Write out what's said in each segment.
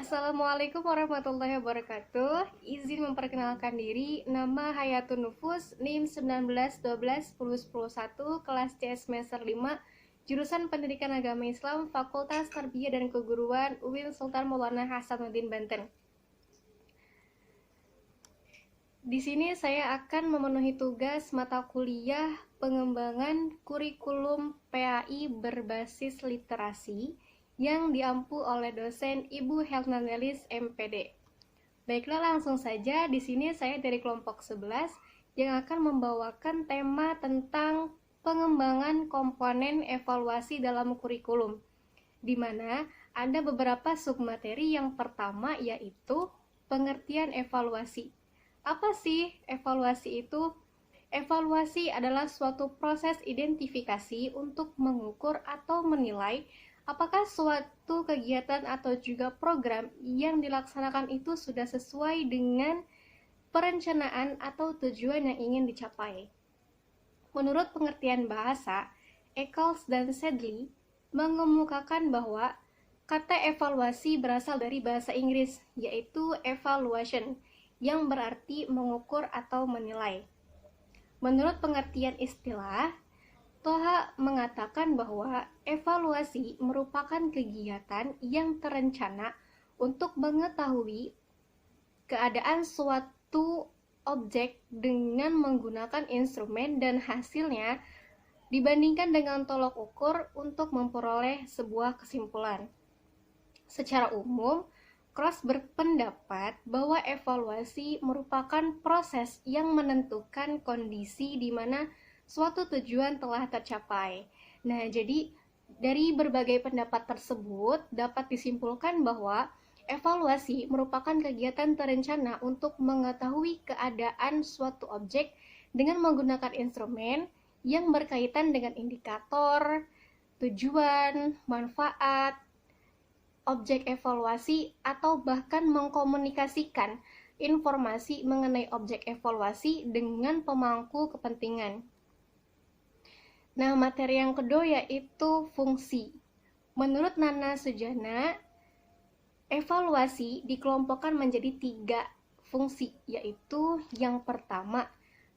Assalamualaikum warahmatullahi wabarakatuh. Izin memperkenalkan diri, nama Hayatun Nufus, NIM 1912 10 kelas C semester 5, jurusan Pendidikan Agama Islam, Fakultas Tarbiyah dan Keguruan, UIN Sultan Maulana Hasanuddin Banten. Di sini saya akan memenuhi tugas mata kuliah pengembangan kurikulum PAI berbasis literasi yang diampu oleh dosen Ibu Helnanelis MPD. Baiklah, langsung saja. Di sini saya dari kelompok 11 yang akan membawakan tema tentang pengembangan komponen evaluasi dalam kurikulum, di mana ada beberapa submateri. Yang pertama yaitu pengertian evaluasi. Apa sih evaluasi itu? Evaluasi adalah suatu proses identifikasi untuk mengukur atau menilai apakah suatu kegiatan atau juga program yang dilaksanakan itu sudah sesuai dengan perencanaan atau tujuan yang ingin dicapai. Menurut pengertian bahasa, Eccles dan Sedley mengemukakan bahwa kata evaluasi berasal dari bahasa Inggris, yaitu evaluation, yang berarti mengukur atau menilai. Menurut pengertian istilah, Toha mengatakan bahwa evaluasi merupakan kegiatan yang terencana untuk mengetahui keadaan suatu objek dengan menggunakan instrumen dan hasilnya dibandingkan dengan tolok ukur untuk memperoleh sebuah kesimpulan. Secara umum, Cross berpendapat bahwa evaluasi merupakan proses yang menentukan kondisi di mana suatu tujuan telah tercapai. Nah, jadi dari berbagai pendapat tersebut dapat disimpulkan bahwa evaluasi merupakan kegiatan terencana untuk mengetahui keadaan suatu objek dengan menggunakan instrumen yang berkaitan dengan indikator, tujuan, manfaat, objek evaluasi, atau bahkan mengkomunikasikan informasi mengenai objek evaluasi dengan pemangku kepentingan. Nah, materi yang kedua yaitu fungsi. Menurut Nana Sujana, evaluasi dikelompokkan menjadi 3 fungsi, yaitu yang pertama,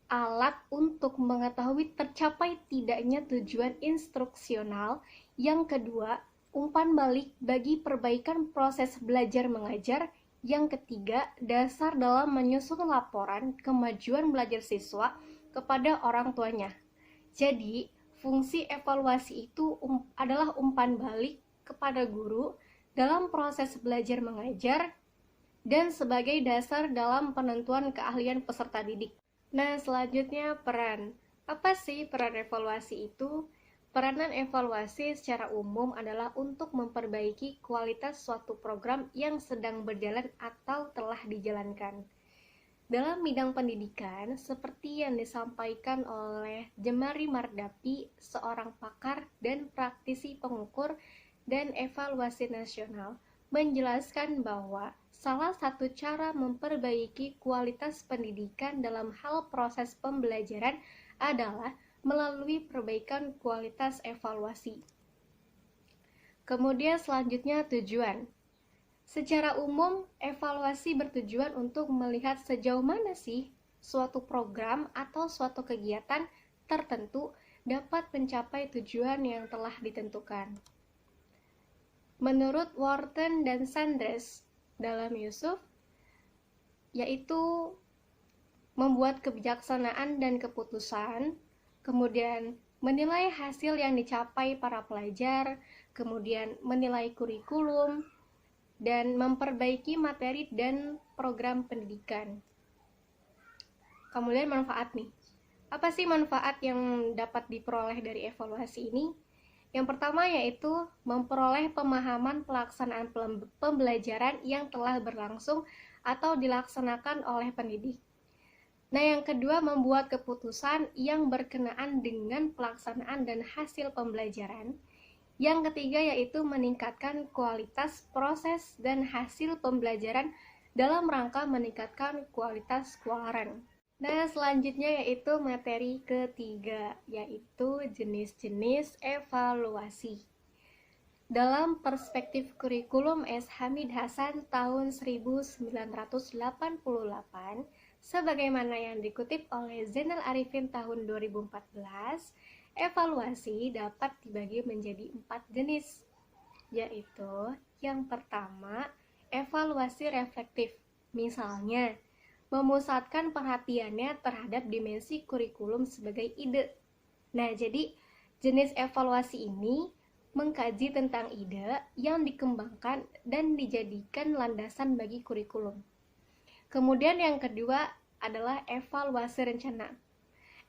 alat untuk mengetahui tercapai tidaknya tujuan instruksional. Yang kedua, umpan balik bagi perbaikan proses belajar mengajar. Yang ketiga, dasar dalam menyusun laporan kemajuan belajar siswa kepada orang tuanya. Jadi, fungsi evaluasi itu adalah umpan balik kepada guru dalam proses belajar mengajar dan sebagai dasar dalam penentuan keahlian peserta didik. Nah, selanjutnya peran. Apa sih peran evaluasi itu? Peranan evaluasi secara umum adalah untuk memperbaiki kualitas suatu program yang sedang berjalan atau telah dijalankan. Dalam bidang pendidikan, seperti yang disampaikan oleh Jemari Mardapi, seorang pakar dan praktisi pengukur dan evaluasi nasional, menjelaskan bahwa salah satu cara memperbaiki kualitas pendidikan dalam hal proses pembelajaran adalah melalui perbaikan kualitas evaluasi. Kemudian selanjutnya tujuan. Secara umum, evaluasi bertujuan untuk melihat sejauh mana sih suatu program atau suatu kegiatan tertentu dapat mencapai tujuan yang telah ditentukan. Menurut Wharton dan Sanders dalam Yusuf, yaitu membuat kebijaksanaan dan keputusan, kemudian menilai hasil yang dicapai para pelajar, kemudian menilai kurikulum, dan memperbaiki materi dan program pendidikan. Kemudian manfaat nih. Apa sih manfaat yang dapat diperoleh dari evaluasi ini? Yang pertama yaitu memperoleh pemahaman pelaksanaan pembelajaran yang telah berlangsung atau dilaksanakan oleh pendidik. Nah, yang kedua, membuat keputusan yang berkenaan dengan pelaksanaan dan hasil pembelajaran. Yang ketiga yaitu meningkatkan kualitas proses dan hasil pembelajaran dalam rangka meningkatkan kualitas keluaran. Nah, selanjutnya yaitu materi ketiga, yaitu jenis-jenis evaluasi. dalam perspektif kurikulum S. Hamid Hasan tahun 1988, sebagaimana yang dikutip oleh Zainal Arifin tahun 2014, evaluasi dapat dibagi menjadi 4 jenis, yaitu yang pertama, evaluasi reflektif. Misalnya, memusatkan perhatiannya terhadap dimensi kurikulum sebagai ide. Nah, jadi jenis evaluasi ini mengkaji tentang ide yang dikembangkan dan dijadikan landasan bagi kurikulum. Kemudian yang kedua adalah evaluasi rencana.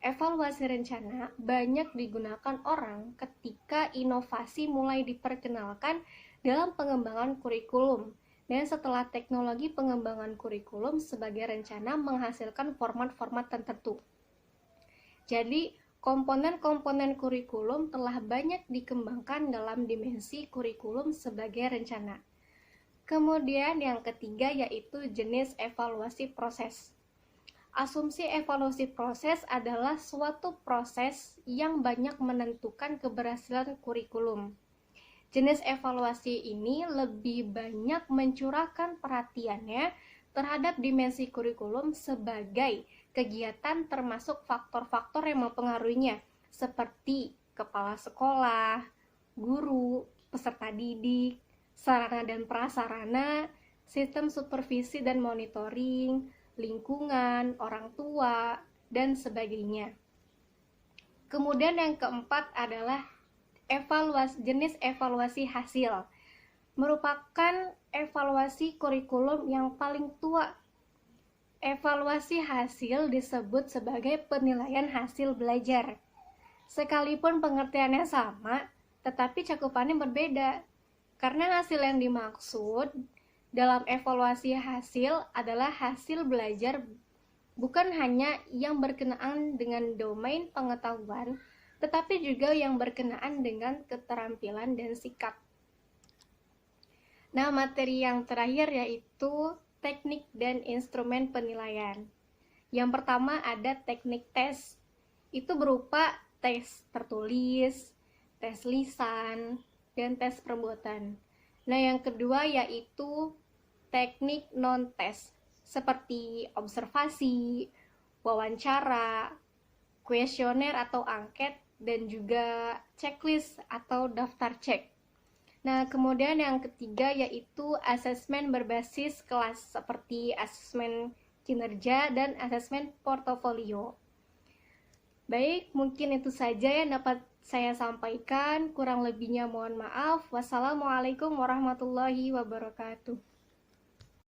Evaluasi rencana banyak digunakan orang ketika inovasi mulai diperkenalkan dalam pengembangan kurikulum dan setelah teknologi pengembangan kurikulum sebagai rencana menghasilkan format-format tertentu. Jadi, komponen-komponen kurikulum telah banyak dikembangkan dalam dimensi kurikulum sebagai rencana. Kemudian yang ketiga yaitu jenis evaluasi proses. Asumsi evaluasi proses adalah suatu proses yang banyak menentukan keberhasilan kurikulum. Jenis evaluasi ini lebih banyak mencurahkan perhatiannya terhadap dimensi kurikulum sebagai kegiatan termasuk faktor-faktor yang mempengaruhinya, seperti kepala sekolah, guru, peserta didik, sarana dan prasarana, sistem supervisi dan monitoring, lingkungan, orang tua, dan sebagainya. Kemudian yang keempat adalah jenis evaluasi hasil, merupakan evaluasi kurikulum yang paling tua. Evaluasi hasil disebut sebagai penilaian hasil belajar. Sekalipun pengertiannya sama, tetapi cakupannya berbeda. Karena hasil yang dimaksud dalam evaluasi hasil adalah hasil belajar bukan hanya yang berkenaan dengan domain pengetahuan, tetapi juga yang berkenaan dengan keterampilan dan sikap. Nah, materi yang terakhir yaitu teknik dan instrumen penilaian. Yang pertama ada teknik tes. Itu berupa tes tertulis, tes lisan, dan tes perbuatan. Nah, yang kedua yaitu teknik non-tes, seperti observasi, wawancara, kuesioner atau angket, dan juga checklist atau daftar cek. Nah, kemudian yang ketiga yaitu asesmen berbasis kelas, seperti asesmen kinerja dan asesmen portofolio. Baik, mungkin itu saja yang dapat saya sampaikan. Kurang lebihnya mohon maaf. Wassalamualaikum warahmatullahi wabarakatuh.